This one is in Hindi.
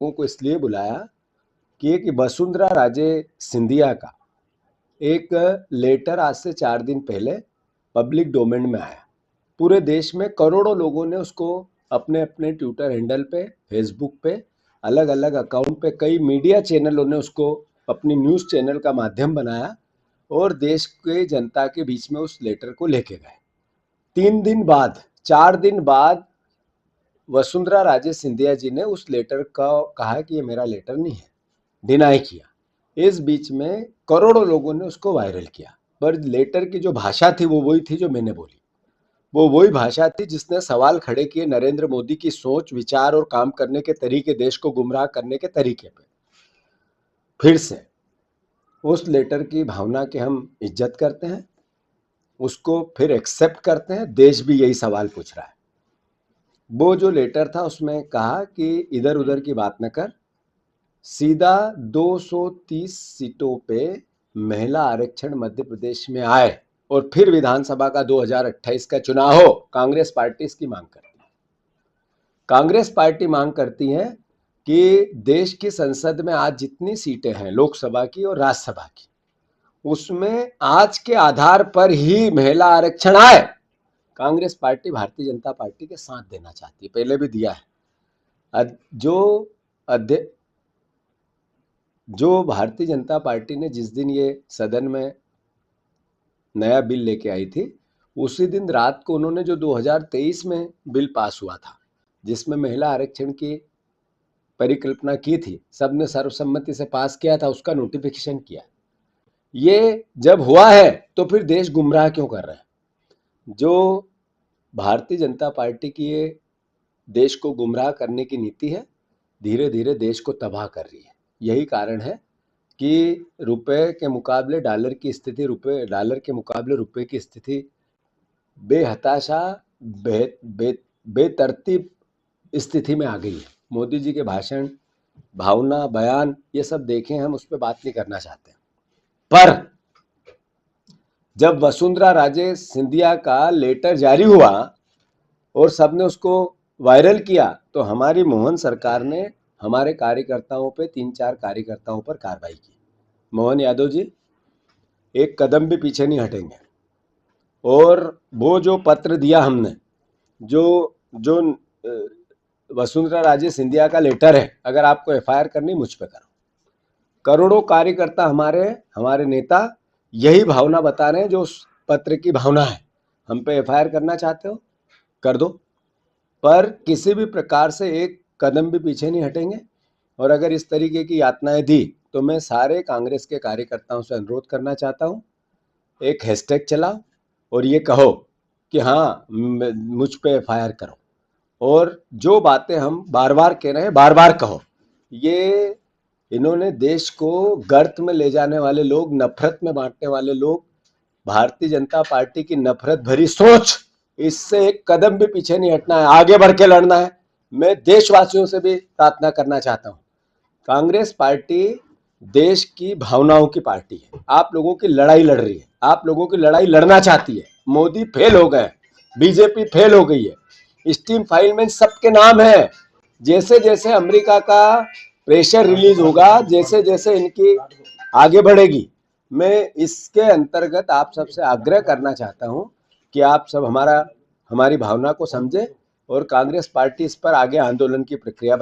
को इसलिए बुलाया कि एक वसुंधरा राजे सिंधिया का एक लेटर आज से 4 दिन पहले पब्लिक डोमेन में आया। पूरे देश में करोड़ों लोगों ने उसको अपने अपने ट्विटर हैंडल पे, फेसबुक पे, अलग अलग अकाउंट पे, कई मीडिया चैनलों ने उसको अपनी न्यूज़ चैनल का माध्यम बनाया और देश के जनता के बीच में उस लेटर को लेके गए। 3 दिन बाद, 4 दिन बाद वसुंधरा राजे सिंधिया जी ने उस लेटर का कहा कि ये मेरा लेटर नहीं है, डिनाई किया। इस बीच में करोड़ों लोगों ने उसको वायरल किया, पर लेटर की जो भाषा थी वो वही थी जो मैंने बोली। वो वही भाषा थी जिसने सवाल खड़े किए नरेंद्र मोदी की सोच, विचार और काम करने के तरीके, देश को गुमराह करने के तरीके पे। फिर से उस लेटर की भावना की हम इज्जत करते हैं, उसको फिर एक्सेप्ट करते हैं। देश भी यही सवाल पूछ रहा है। वो जो लेटर था उसमें कहा कि इधर उधर की बात न कर, सीधा 230 सीटों पे महिला आरक्षण मध्य प्रदेश में आए और फिर विधानसभा का 2028 का चुनाव हो। कांग्रेस पार्टी इसकी मांग करती है। कांग्रेस पार्टी मांग करती है कि देश की संसद में आज जितनी सीटें हैं, लोकसभा की और राज्यसभा की, उसमें आज के आधार पर ही महिला आरक्षण आए। कांग्रेस पार्टी भारतीय जनता पार्टी के साथ देना चाहती है, पहले भी दिया है। जो भारतीय जनता पार्टी ने जिस दिन ये सदन में नया बिल लेके आई थी, उसी दिन रात को उन्होंने जो 2023 में बिल पास हुआ था जिसमें महिला आरक्षण की परिकल्पना की थी, सबने सर्वसम्मति से पास किया था, उसका नोटिफिकेशन किया। ये जब हुआ है तो फिर देश गुमराह क्यों कर रहे हैं? जो भारतीय जनता पार्टी की ये देश को गुमराह करने की नीति है, धीरे धीरे देश को तबाह कर रही है। यही कारण है कि रुपए के मुकाबले डॉलर की स्थिति, डॉलर के मुकाबले रुपए की स्थिति बेहताशा, बेतरतीब स्थिति में आ गई है। मोदी जी के भाषण, भावना, बयान, ये सब देखें हम, उस पर बात नहीं करना चाहते, पर जब वसुंधरा राजे सिंधिया का लेटर जारी हुआ और सबने उसको वायरल किया तो हमारी मोहन सरकार ने हमारे कार्यकर्ताओं पे, 3-4 कार्यकर्ताओं पर कार्रवाई की। मोहन यादव जी एक कदम भी पीछे नहीं हटेंगे। और वो जो पत्र दिया हमने, जो जो वसुंधरा राजे सिंधिया का लेटर है, अगर आपको एफआईआर करनी मुझ पे करो। करोड़ों कार्यकर्ता हमारे नेता यही भावना बता रहे हैं जो उस पत्र की भावना है। हम पे एफआईआर करना चाहते हो, कर दो, पर किसी भी प्रकार से एक कदम भी पीछे नहीं हटेंगे। और अगर इस तरीके की यातनाएं दी तो मैं सारे कांग्रेस के कार्यकर्ताओं से अनुरोध करना चाहता हूं, एक हैशटैग चलाओ और ये कहो कि हाँ, मुझ पे एफआईआर करो। और जो बातें हम बार बार कह रहे हैं, बार बार कहो। ये इन्होंने देश को गर्त में ले जाने वाले लोग, नफरत में बांटने वाले लोग, भारतीय जनता पार्टी की नफरत भरी सोच, इससे एक कदम भी पीछे नहीं हटना है, आगे बढ़ के लड़ना है। मैं देशवासियों से भी प्रार्थना करना चाहता हूं, कांग्रेस पार्टी देश की भावनाओं की पार्टी है। आप लोगों की लड़ाई लड़ रही है, आप लोगों की लड़ाई लड़ना चाहती है। मोदी फेल हो गए, बीजेपी फेल हो गई है, स्टीम फाइल में सबके नाम है। जैसे जैसे अमेरिका का प्रेशर रिलीज होगा, जैसे जैसे इनकी आगे बढ़ेगी, मैं इसके अंतर्गत आप सबसे आग्रह करना चाहता हूं कि आप सब हमारी भावना को समझे और कांग्रेस पार्टी इस पर आगे आंदोलन की प्रक्रिया